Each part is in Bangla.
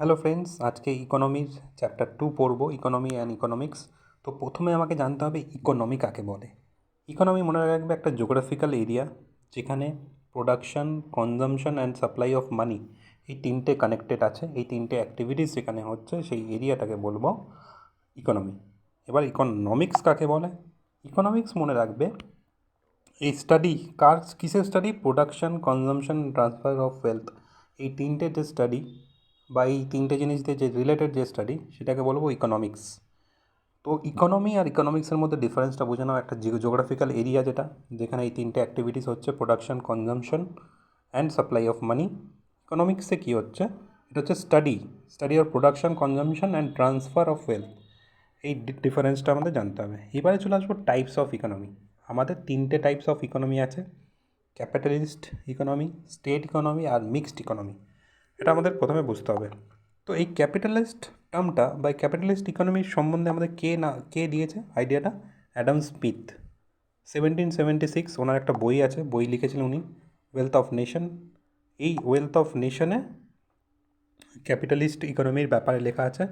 হ্যালো ফ্রেন্ডস, আজকে ইকোনমির চ্যাপ্টার 2 পড়ব, ইকোনমি অ্যান্ড ইকোনমিক্স। তো প্রথমে আমাকে জানতে হবে ইকোনমি কাকে বলে। ইকোনমি মনে রাখবে একটা জিওগ্রাফিক্যাল এরিয়া যেখানে production, consumption and supply of money এই তিনটে কানেক্টেড আছে। এই তিনটে অ্যাক্টিভিটিস যেখানে হচ্ছে সেই এরিয়াটাকে বলবো ইকোনমি। এবার ইকোনমিক্স কাকে বলে? ইকোনমিক্স মনে রাখবে এই স্টাডি কিসের study? Production, consumption, transfer of wealth, এই তিনটে যে স্টাডি বা এই তিনটে জিনিস দিয়ে যে রিলেটেড যে স্টাডি সেটাকে বলবো ইকোনমিক্স। তো ইকোনমি আর ইকোনমিক্সের মধ্যে ডিফারেন্সটা বুঝে নাও। একটা জিওগ্রাফিক্যাল এরিয়া যেখানে এই তিনটে অ্যাক্টিভিটিস হচ্ছে, production, consumption and supply of money. ইকোনমিক্সে কী হচ্ছে? এটা হচ্ছে study of production, consumption and transfer of wealth. এই ডিফারেন্সটা আমাদের জানতে হবে। এবারে চলে আসবো টাইপস অফ ইকোনমি। আমাদের তিনটে টাইপস অফ ইকোনমি আছে: ক্যাপিটালিস্ট ইকোনমি, স্টেট ইকোনমি আর মিক্সড ইকোনমি। এটা আমাদের প্রথমে বুঝতে হবে। তো এই ক্যাপিটালিস্ট টার্মটা বা ক্যাপিটালিস্ট ইকোনমির সম্বন্ধে আমাদের কে দিয়েছে আইডিয়াটা? Adam Smith. 1776 ওনার একটা বই আছে, বই লিখেছিলেন উনি, ওয়েলথ অফ নেশন। এই ওয়েলথ অফ নেশনে ক্যাপিটালিস্ট ইকোনমির ব্যাপারে লেখা আছে।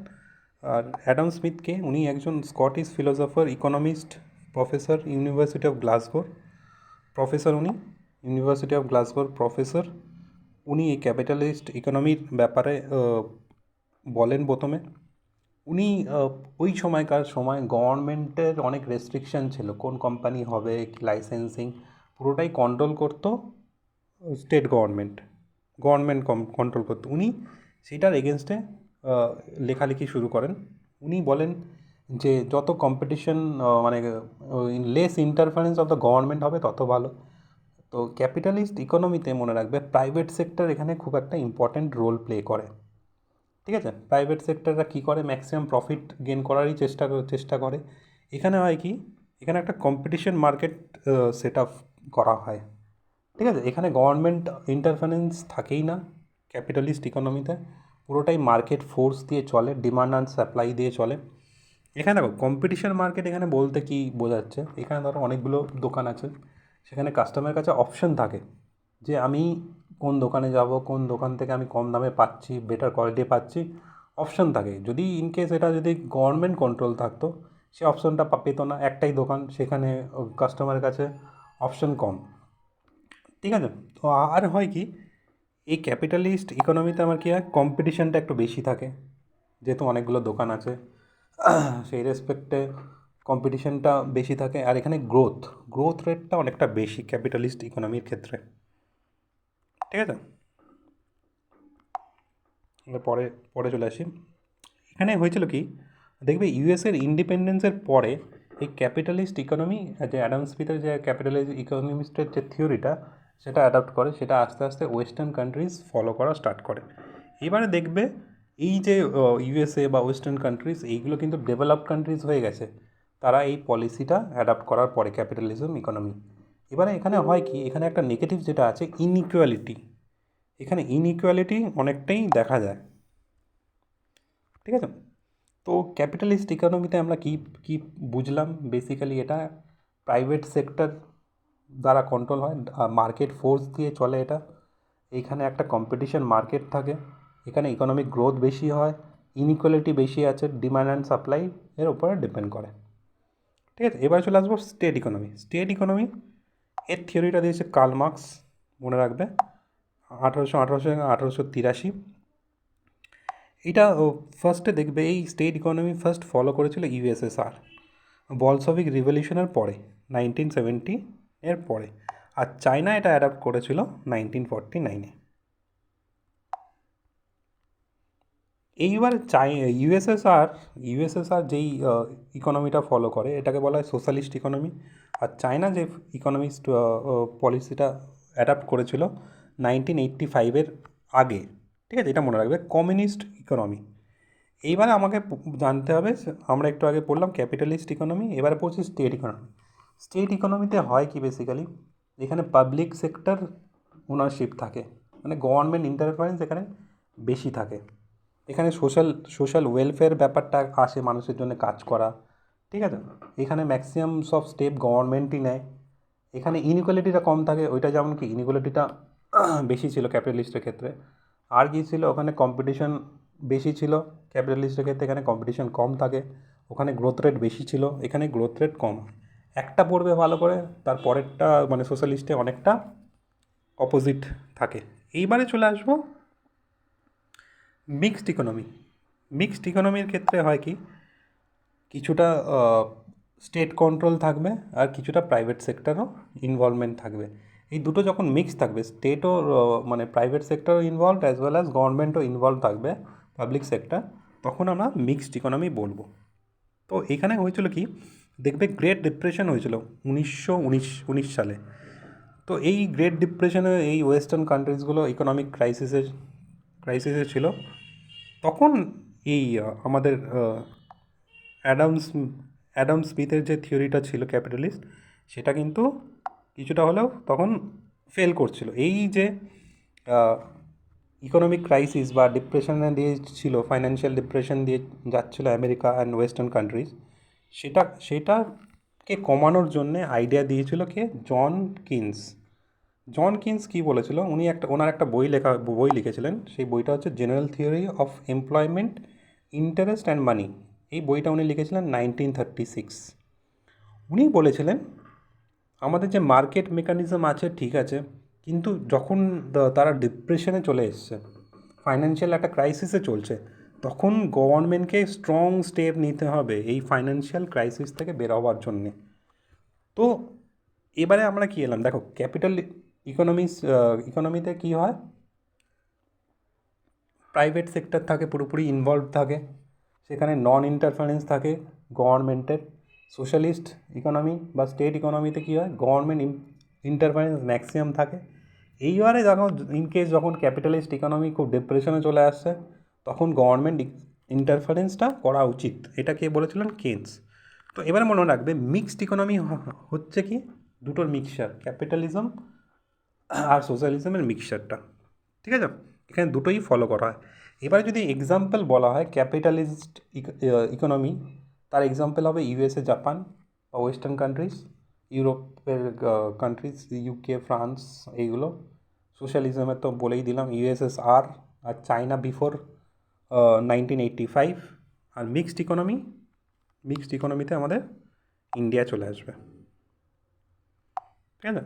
আর অ্যাডাম স্মিথকে, উনি একজন Scottish philosopher, economist, professor, university of গ্লাসগোর প্রফেসর। উনি এই ক্যাপিটালিস্ট ইকোনমির ব্যাপারে বলেন প্রথমে। উনি ওই সময় গভর্নমেন্টের অনেক রেস্ট্রিকশন ছিল, কোন কোম্পানি হবে, লাইসেন্সিং পুরোটাই কন্ট্রোল করতো স্টেট গভর্নমেন্ট কন্ট্রোল করতো। উনি সেটার এগেনস্টে লেখালেখি শুরু করেন। উনি বলেন যে যত কম্পিটিশন, মানে less interference of the government হবে তত ভালো। তো ক্যাপিটালিস্ট ইকোনমিতে মনে রাখবে প্রাইভেট সেক্টর এখানে খুব একটা ইম্পর্ট্যান্ট রোল প্লে করে। ঠিক আছে? প্রাইভেট সেক্টররা কী করে? ম্যাক্সিমাম প্রফিট গেন করারই চেষ্টা করে। এখানে হয় কি, এখানে একটা কম্পিটিশন মার্কেট সেট আপ করা হয়। ঠিক আছে? এখানে গভর্নমেন্ট ইন্টারফারেন্স থাকেই না ক্যাপিটালিস্ট ইকোনমিতে, পুরোটাই মার্কেট ফোর্স দিয়ে চলে, ডিমান্ড অ্যান্ড সাপ্লাই দিয়ে চলে। এখানে দেখো কম্পিটিশন মার্কেট এখানে বলতে কি বোঝাচ্ছে, এখানে ধরো অনেকগুলো দোকান আছে, সেখানে কাস্টমারের কাছে অপশন থাকে যে আমি কোন দোকানে যাব, কোন দোকান থেকে আমি কম দামে পাচ্ছি, বেটার কোয়ালিটি পাচ্ছি, অপশন থাকে। যদি ইনকেস এটা যদি গভর্নমেন্ট কন্ট্রোল থাকতো, সে অপশনটা পেতো না, একটাই দোকান, সেখানে কাস্টমারের কাছে অপশন কম। ঠিক আছে? তো আর হয় কি, এই ক্যাপিটালিস্ট ইকোনমিতে আমার কী হয়, কম্পিটিশানটা একটু বেশি থাকে, যেহেতু অনেকগুলো দোকান আছে সেই রেসপেক্টে কম্পিটিশানটা বেশি থাকে। আর এখানে গ্রোথ রেটটা অনেকটা বেশি ক্যাপিটালিস্ট ইকোনমির ক্ষেত্রে। ঠিক আছে? পরে পরে চলে আসি। এখানে হয়েছিল কি, দেখবে ইউএসের ইন্ডিপেন্ডেন্সের পরে এই ক্যাপিটালিস্ট ইকোনমি, যে অ্যাডাম স্মিথের যে ক্যাপিটালিস্ট ইকোনমিস্টের যে থিওরিটা সেটা অ্যাডাপ্ট করে, সেটা আস্তে আস্তে ওয়েস্টার্ন কান্ট্রিজ ফলো করা স্টার্ট করে। এবারে দেখবে এই যে ইউএসএ বা ওয়েস্টার্ন কান্ট্রিজ, এইগুলো কিন্তু ডেভেলপড কান্ট্রিজ হয়ে গেছে তারা এই পলিসিটা অ্যাডাপ্ট করার পরে, ক্যাপিটালিজম ইকোনমি। এবারে এখানে হয় কি, এখানে একটা নেগেটিভ যেটা আছে, ইনইকুয়ালিটি। এখানে ইনইকুয়ালিটি অনেকটাই দেখা যায়। ঠিক আছে? তো ক্যাপিটালিস্ট ইকোনমিতে আমরা কি কি বুঝলাম? বেসিক্যালি এটা প্রাইভেট সেক্টর দ্বারা কন্ট্রোল হয়, মার্কেট ফোর্স দিয়ে চলে এটা। এইখানে একটা কম্পিটিশন মার্কেট থাকে, এখানে ইকোনমিক গ্রোথ বেশি হয়, ইনইকুয়ালিটি বেশি আছে, ডিমান্ড অ্যান্ড সাপ্লাই এর উপরে ডিপেন্ড করে। ঠিক আছে? এবার চলে আসবো স্টেট ইকোনমি। এর থিওরিটা দিয়েছে কার্ল মার্কস, মনে রাখবে, 1883। এটা ফার্স্টে দেখবে এই স্টেট ইকোনমি ফার্স্ট ফলো করেছিল ইউএসএসআর বলসভিক রিভলিউশনের পরে, 1970 এর পরে। আর চায়না এটা অ্যাডাপ্ট করেছিল 1949-এ। এইবার ইউএসএসআর যেই ইকোনমিটা ফলো করে এটাকে বলা হয় সোশ্যালিস্ট ইকোনমি। আর চায়না যে ইকোনমিস্ট পলিসিটা অ্যাডাপ্ট করেছিল 1985-এর আগে। ঠিক আছে? এটা মনে রাখবে, কমিউনিস্ট ইকোনমি। এইবারে আমাকে জানতে হবে, আমরা একটু আগে পড়লাম ক্যাপিটালিস্ট ইকোনমি, এবারে পড়ছি স্টেট ইকোনমি। স্টেট ইকোনমিতে হয় কি, বেসিক্যালি এখানে পাবলিক সেক্টর ওনারশিপ থাকে, মানে গভর্নমেন্ট ইন্টারফারেন্স এখানে বেশি থাকে। এখানে সোশ্যাল ওয়েলফেয়ার ব্যাপারটা আসে, মানুষের জন্য কাজ করা। ঠিক আছে? এখানে ম্যাক্সিমাম সব স্টেপ গভর্নমেন্টই নেয়। এখানে ইনইকুয়ালিটিটা কম থাকে, ওইটা যেমন কি ইনইকুয়ালিটিটা বেশি ছিল ক্যাপিটালিস্টের ক্ষেত্রে। আর কী ছিল, ওখানে কম্পিটিশন বেশি ছিল, ক্যাপিটালিস্টের ক্ষেত্রে এখানে কম্পিটিশন কম থাকে, ওখানে গ্রোথ রেট বেশি ছিল, এখানে গ্রোথ রেট কম। একটা পড়বে ভালো করে, তার পরেরটা মানে সোশ্যালিস্টে অনেকটা অপোজিট থাকে। এইবারে চলে আসবো মিক্সড ইকোনমি। মিক্সড ইকোনমির ক্ষেত্রে হয় কি, কিছুটা স্টেট কন্ট্রোল থাকবে আর কিছুটা প্রাইভেট সেক্টরও ইনভলভমেন্ট থাকবে। এই দুটো যখন মিক্স থাকবে, স্টেটও মানে প্রাইভেট সেক্টরও ইনভলভ অ্যাজ ওয়েল অ্যাজ গভর্নমেন্টও ইনভলভ থাকবে, পাবলিক সেক্টর, তখন আমরা মিক্সড ইকোনমি বলবো। তো এখানে হয়েছিল কি, দেখবে গ্রেট ডিপ্রেশন হয়েছিল 1919 সালে। তো এই গ্রেট ডিপ্রেশনে এই ওয়েস্টার্ন কান্ট্রিজগুলো ইকোনমিক ক্রাইসিসে ছিল। তখন এই আমাদের অ্যাডামস অ্যাডাম স্মিথের যে থিওরিটা ছিল ক্যাপিটালিস্ট, সেটা কিন্তু কিছুটা হলেও তখন ফেল করছিল। এই যে ইকোনমিক ক্রাইসিস বা ডিপ্রেশনে দিয়ে ছিল, ফাইন্যান্সিয়াল ডিপ্রেশন দিয়ে যাচ্ছিল আমেরিকা অ্যান্ড ওয়েস্টার্ন কান্ট্রিজ, সেটাকে কমানোর জন্যে আইডিয়া দিয়েছিল কে, জন কিন্স। জন কিন্স কী বলেছিল, উনি ওনার একটা বই লিখেছিলেন, সেই বইটা হচ্ছে general theory of employment, interest and মানি। এই বইটা উনি লিখেছিলেন 1936। উনি বলেছিলেন আমাদের যে মার্কেট মেকানিজম আছে ঠিক আছে, কিন্তু যখন তারা ডিপ্রেশনে চলে এসছে, ফাইন্যান্সিয়াল একটা ক্রাইসিসে চলছে, তখন গভর্নমেন্টকে স্ট্রং স্টেপ নিতে হবে এই ফাইন্যান্সিয়াল ক্রাইসিস থেকে বের হওয়ার জন্যে। তো এবারে আমরা কী এলাম, দেখো ক্যাপিটাল ইকোনমিতে কী হয়, প্রাইভেট সেক্টর থাকে, পুরোপুরি ইনভলভ থাকে, সেখানে নন ইন্টারফারেন্স থাকে গভর্নমেন্টের। সোশ্যালিস্ট ইকোনমি বা স্টেট ইকোনমিতে কী হয়, গভর্নমেন্ট ইন্টারফারেন্স ম্যাক্সিমাম থাকে। এইবারে যখন ক্যাপিটালিস্ট ইকোনমি খুব ডিপ্রেশনে চলে আসছে, তখন গভর্নমেন্ট ইন্টারফারেন্সটা করা উচিত, এটা কে বলেছিলেন, কেন্স। তো এবারে মনে রাখবে মিক্সড ইকোনমি হচ্ছে কি, দুটোর মিক্সচার, ক্যাপিটালিজম আর সোশ্যালিজমের মিক্সচারটা, ঠিক আছে, এখানে দুটোই ফলো করা হয়। এবারে যদি এক্সাম্পল বলা হয় ক্যাপিটালিস্ট ইকোনমি, তার এক্সাম্পল হবে ইউএসএ, জাপান বা ওয়েস্টার্ন কান্ট্রিজ, ইউরোপের কান্ট্রিজ, ইউকে, ফ্রান্স, এইগুলো। সোশ্যালিজমের তো বলেই দিলাম, ইউএসএসআর আর চায়না বিফোর 1985। আর মিক্সড ইকোনমিতে আমাদের ইন্ডিয়া চলে আসবে, ঠিক আছে।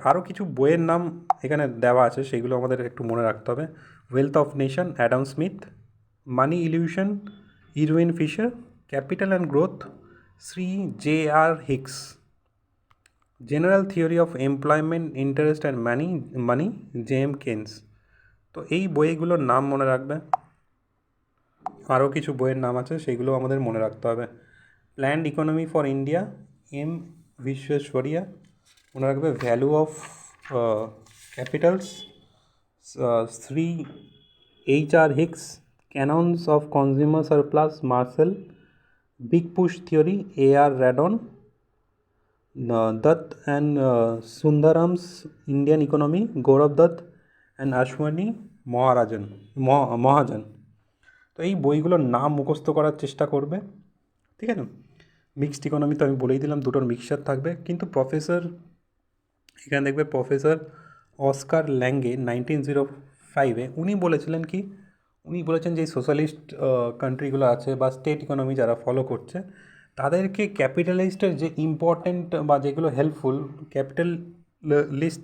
আরও কিছু বইয়ের নাম এখানে দেওয়া আছে, সেগুলো আমাদের একটু মনে রাখতে হবে। Wealth of nation, Adam Smith. Money illusion, Irwin Fisher. Capital and growth, Shri J R Hicks. General theory of employment, interest and money, J M Keynes. তো এই বইগুলোর নাম মনে রাখবে। আরও কিছু বইয়ের নাম আছে, সেইগুলো আমাদের মনে রাখতে হবে। Planned economy for India, M বিশ্বেশ্বরিয়া। মনে রাখবে value of capitals, Shri H R Hicks. Canons of consumer surplus, Marshall. Big push theory, A R Rodan. Datt and Sundaram's Indian economy, Gaurav Datt and Ashwani Mahajan. তো এই বইগুলোর নাম মুখস্থ করার চেষ্টা করবে, ঠিক আছে। মিক্সড ইকোনমি তো আমি বলেই দিলাম, দুটোর মিক্সচার থাকবে। কিন্তু এখানে দেখবে প্রফেসর অস্কার ল্যাঙ্গে 1905-এ উনি বলেছিলেন কি, উনি বলেছেন যে সোশ্যালিস্ট কান্ট্রিগুলো আছে বা স্টেট ইকোনমি যারা ফলো করছে, তাদেরকে ক্যাপিটালিস্টের যে ইম্পর্ট্যান্ট বা যেগুলো হেল্পফুল ক্যাপিটালিস্ট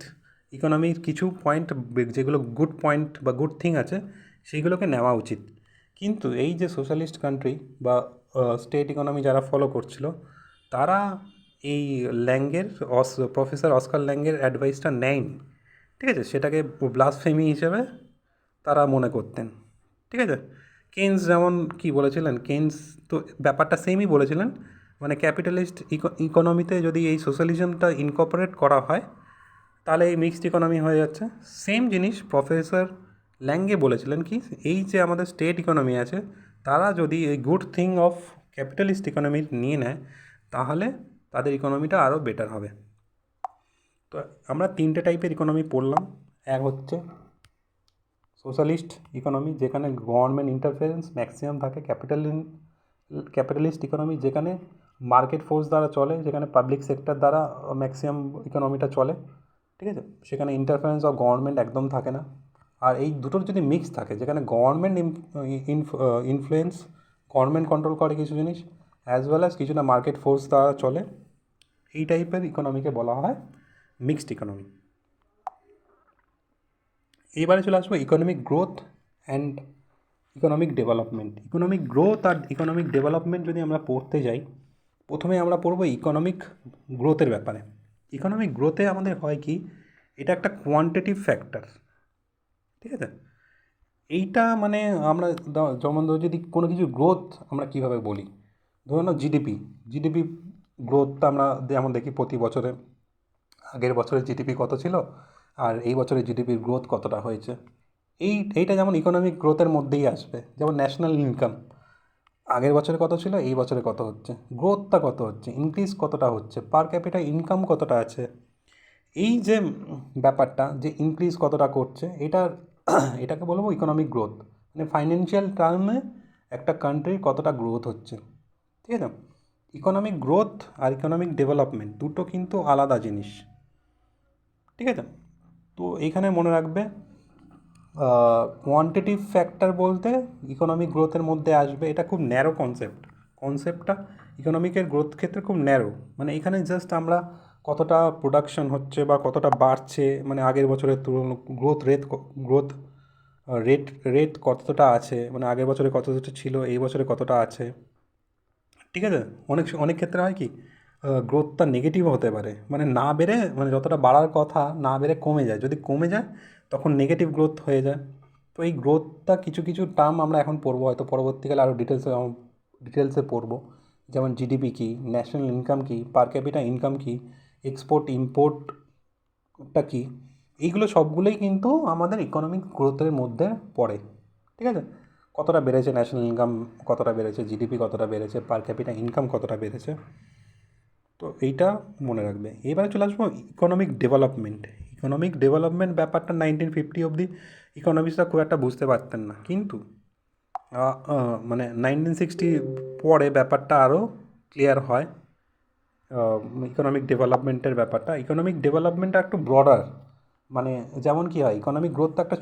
ইকোনমির কিছু পয়েন্ট, যেগুলো গুড পয়েন্ট বা গুড থিং আছে, সেইগুলোকে নেওয়া উচিত। কিন্তু এই যে সোশ্যালিস্ট কান্ট্রি বা স্টেট ইকোনমি যারা ফলো করছিল, তারা এই প্রফেসর অস্কার ল্যাঙ্গের অ্যাডভাইসটা নেয়নি, ঠিক আছে, সেটাকে ব্লাসফেমি হিসেবে তারা মনে করতেন, ঠিক আছে। কেন্স যেমন কি বলেছিলেন, কেন্স তো ব্যাপারটা সেমই বলেছিলেন, মানে ক্যাপিটালিস্ট ইকোনমিতে যদি এই সোশ্যালিজমটা ইনকর্পোরেট করা হয়, তাহলে এই মিক্সড ইকোনমি হয়ে যাচ্ছে। সেম জিনিস প্রফেসর ল্যাঙ্গে বলেছিলেন কি, এই যে আমাদের স্টেট ইকোনমি আছে, তারা যদি এই good thing of capitalist economy নিয়ে নেয়, তাহলে তাদের ইকোনমিটা আরও বেটার হবে। তো আমরা তিনটে টাইপের ইকোনমি পড়লাম। এক হচ্ছে সোশ্যালিস্ট ইকোনমি, যেখানে গভর্নমেন্ট ইন্টারফারেন্স ম্যাক্সিমাম থাকে। ক্যাপিটালিস্ট ইকোনমি, যেখানে মার্কেট ফোর্স দ্বারা চলে, যেখানে পাবলিক সেক্টর দ্বারা ম্যাক্সিমাম ইকোনমিটা চলে, ঠিক আছে, সেখানে ইন্টারফারেন্স অফ গভর্নমেন্ট একদম থাকে না। আর এই দুটোর যদি মিক্স থাকে, যেখানে গভর্নমেন্ট ইনফ্লুয়েন্স, গভর্নমেন্ট কন্ট্রোল করে কিছু জিনিস, অ্যাজ ওয়েল অ্যাজ কিছুটা মার্কেট ফোর্স দ্বারা চলে, এই টাইপের ইকোনমিকে বলা হয় মিক্সড ইকোনমি। এইবারে চলে আসবো economic growth and economic development. Economic growth আর ইকোনমিক ডেভেলপমেন্ট যদি আমরা পড়তে যাই, প্রথমে আমরা পড়বো ইকোনমিক গ্রোথের ব্যাপারে। ইকোনমিক গ্রোথে আমাদের হয় কি, এটা একটা কোয়ান্টিটিভ ফ্যাক্টর, ঠিক আছে? এইটা মানে আমরা যেমন ধরো যদি কোনো কিছু গ্রোথ আমরা কীভাবে বলি, ধরুন না জিডিপি গ্রোথটা আমরা যেমন দেখি প্রতি বছরে, আগের বছরের জিডিপি কত ছিল আর এই বছরের জিডিপির গ্রোথ কতটা হয়েছে, এইটা যেমন ইকোনমিক গ্রোথের মধ্যেই আসবে। যেমন ন্যাশনাল ইনকাম আগের বছরে কত ছিল, এই বছরে কত হচ্ছে, গ্রোথটা কত হচ্ছে, ইনক্রিজ কতটা হচ্ছে, পার ক্যাপিটা ইনকাম কতটা আছে, এই যে ব্যাপারটা যে ইনক্রিজ কতটা করছে, এটাকে বলবো ইকোনমিক গ্রোথ। মানে ফাইন্যান্সিয়াল টার্মে একটা কান্ট্রির কতটা গ্রোথ হচ্ছে, ঠিক আছে? ইকোনমিক গ্রোথ আর ইকোনমিক ডেভেলপমেন্ট দুটো কিন্তু আলাদা জিনিস, ঠিক আছে? তো এইখানে মনে রাখবে কোয়ান্টিটিভ ফ্যাক্টর বলতে ইকোনমিক গ্রোথের মধ্যে আসবে। এটা খুব ন্যারো কনসেপ্টটা ইকোনমিকের গ্রোথ ক্ষেত্রে খুব ন্যারো। মানে এখানে জাস্ট আমরা কতটা প্রোডাকশন হচ্ছে বা কতটা বাড়ছে, মানে আগের বছরের তুলনা গ্রোথ রেট কতটা আছে, মানে আগের বছরে কতটা ছিল, এই বছরে কতটা আছে, ঠিক আছে? অনেক ক্ষেত্রে হয় কি, গ্রোথটা নেগেটিভও হতে পারে, মানে না বেড়ে, মানে যতটা বাড়ার কথা না বেড়ে কমে যায়। যদি কমে যায় তখন নেগেটিভ গ্রোথ হয়ে যায়। তো এই গ্রোথটা কিছু কিছু টার্ম আমরা এখন পড়বো, হয়তো পরবর্তীকালে আরও ডিটেলসে পড়বো। যেমন জিডিপি কী, ন্যাশনাল ইনকাম কী, পার ক্যাপিটা ইনকাম কী, এক্সপোর্ট ইম্পোর্টটা কী, এইগুলো সবগুলোই কিন্তু আমাদের ইকোনমিক গ্রোথের মধ্যে পড়ে, ঠিক আছে? কতটা বেড়েছে ন্যাশনাল ইনকাম, কতটা বেড়েছে জিডিপি, কতটা বেড়েছে পার ক্যাপিটা ইনকাম, কতটা বেড়েছে, তো এইটা মনে রাখবে। এবারে চলে আসবো ইকোনমিক ডেভেলপমেন্ট ব্যাপারটা 1950 অবধি ইকোনমিক্সটা খুব একটা বুঝতে পারতেন না, কিন্তু মানে 1960 পরে ব্যাপারটা আরও ক্লিয়ার হয়। ইকোনমিক ডেভেলপমেন্টের ব্যাপারটা, ইকোনমিক ডেভেলপমেন্টটা একটু ব্রডার। মানে যেমন কি হয়, ইকোনমিক গ্রোথটা একটা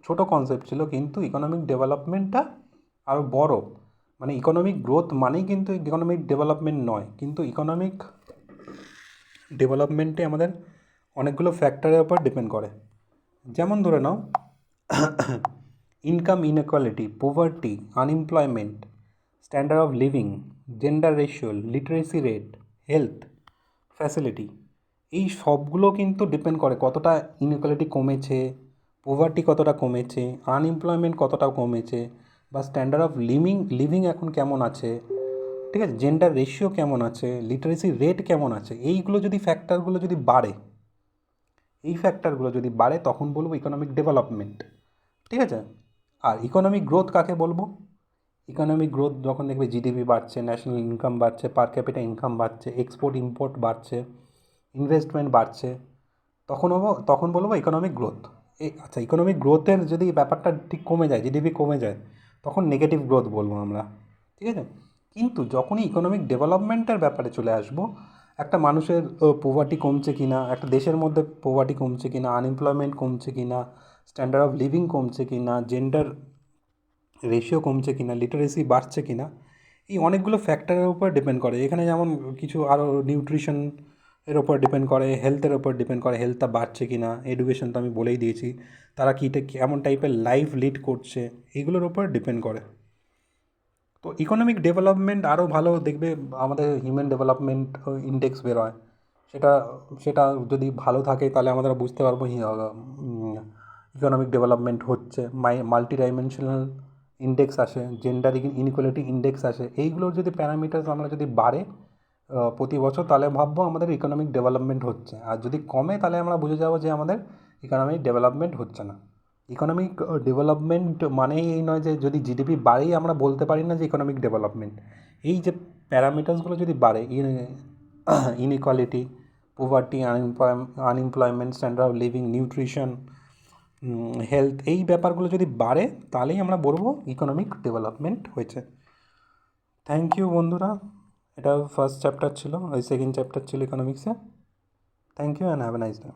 ছোট কনসেপ্ট ছিল, কিন্তু ইকোনমিক ডেভেলপমেন্টটা আরও বড়। মানে ইকোনমিক গ্রোথ মানেই কিন্তু ইকোনমিক ডেভেলপমেন্ট নয়, কিন্তু ইকোনমিক ডেভেলপমেন্টে আমাদের অনেকগুলো ফ্যাক্টরের উপর ডিপেন্ড করে। যেমন ধরে নাও income inequality, poverty, unemployment, standard of living, gender ratio, literacy rate, health facility, এই সবগুলো কিন্তু ডিপেন্ড করে কতটা ইনইকুয়ালিটি কমেছে, পোভার্টি কতটা কমেছে, আনএমপ্লয়মেন্ট কতটা কমেছে, বা স্ট্যান্ডার্ড অফ লিভিং এখন কেমন আছে, ঠিক আছে, জেন্ডার রেশিও কেমন আছে, লিটারেসি রেট কেমন আছে। এইগুলো যদি ফ্যাক্টরগুলো যদি বাড়ে, তখন বলবো ইকোনমিক ডেভেলপমেন্ট, ঠিক আছে? আর ইকোনমিক গ্রোথ কাকে বলবো? ইকোনমিক গ্রোথ যখন দেখবে জিডিপি বাড়ছে, ন্যাশনাল ইনকাম বাড়ছে, পার ক্যাপিটা ইনকাম বাড়ছে, এক্সপোর্ট ইম্পোর্ট বাড়ছে, ইনভেস্টমেন্ট বাড়ছে, তখন বলবো ইকোনমিক গ্রোথ। আচ্ছা, ইকোনমিক গ্রোথের যদি ব্যাপারটা ঠিক কমে যায়, জিডিপি কমে যায়, তখন নেগেটিভ গ্রোথ বলবো আমরা, ঠিক আছে? কিন্তু যখনই ইকোনমিক ডেভেলপমেন্টের ব্যাপারে চলে আসবো, একটা মানুষের পোভার্টি কমছে কি না, একটা দেশের মধ্যে পোভার্টি কমছে কি না, আনএমপ্লয়মেন্ট কমছে কি না, স্ট্যান্ডার্ড অফ লিভিং কমছে কি না, জেন্ডার রেশিও কমছে কি না, লিটারেসি বাড়ছে কি না, এই অনেকগুলো ফ্যাক্টরের উপর ডিপেন্ড করে। এখানে যেমন কিছু আরও নিউট্রিশন এর ওপর ডিপেন্ড করে, হেলথের ওপর ডিপেন্ড করে, হেলথটা বাড়ছে কি না, এডুকেশন তো আমি বলেই দিয়েছি, তারা কেমন টাইপের লাইফ লিড করছে, এগুলোর ওপর ডিপেন্ড করে। তো ইকোনমিক ডেভেলপমেন্ট আরও ভালো দেখবে, আমাদের হিউম্যান ডেভেলপমেন্ট ইন্ডেক্স বেরোয়, সেটা সেটা যদি ভালো থাকে তাহলে আমরা বুঝতে পারবো ইকোনমিক ডেভেলপমেন্ট হচ্ছে। মাল্টি ডাইমেনশনাল ইন্ডেক্স আসে, জেন্ডার ইনইকুয়ালিটি ইন্ডেক্স আসে, এইগুলোর যদি প্যারামিটার্স আমরা যদি বাড়ে প্রতি বছর, তাহলে ভাববো আমাদের ইকোনমিক ডেভেলপমেন্ট হচ্ছে। আর যদি কমে তাহলে আমরা বুঝে যাবো যে আমাদের ইকোনমিক ডেভেলপমেন্ট হচ্ছে না। ইকোনমিক ডেভেলপমেন্ট মানেই এই নয় যে যদি জিডিপি বাড়েই আমরা বলতে পারি না যে ইকোনমিক ডেভেলপমেন্ট। এই যে প্যারামিটার্সগুলো যদি বাড়ে, inequality, poverty, unemployment, standard of living, nutrition, health, এই ব্যাপারগুলো যদি বাড়ে, তাহলেই আমরা বলবো ইকোনমিক ডেভেলপমেন্ট হয়েছে। থ্যাংক ইউ বন্ধুরা, এটা ফার্স্ট চ্যাপ্টার ছিল, সেকেন্ড চ্যাপ্টার ছিল ইকোনমিক্সে। Thank you and have a nice day.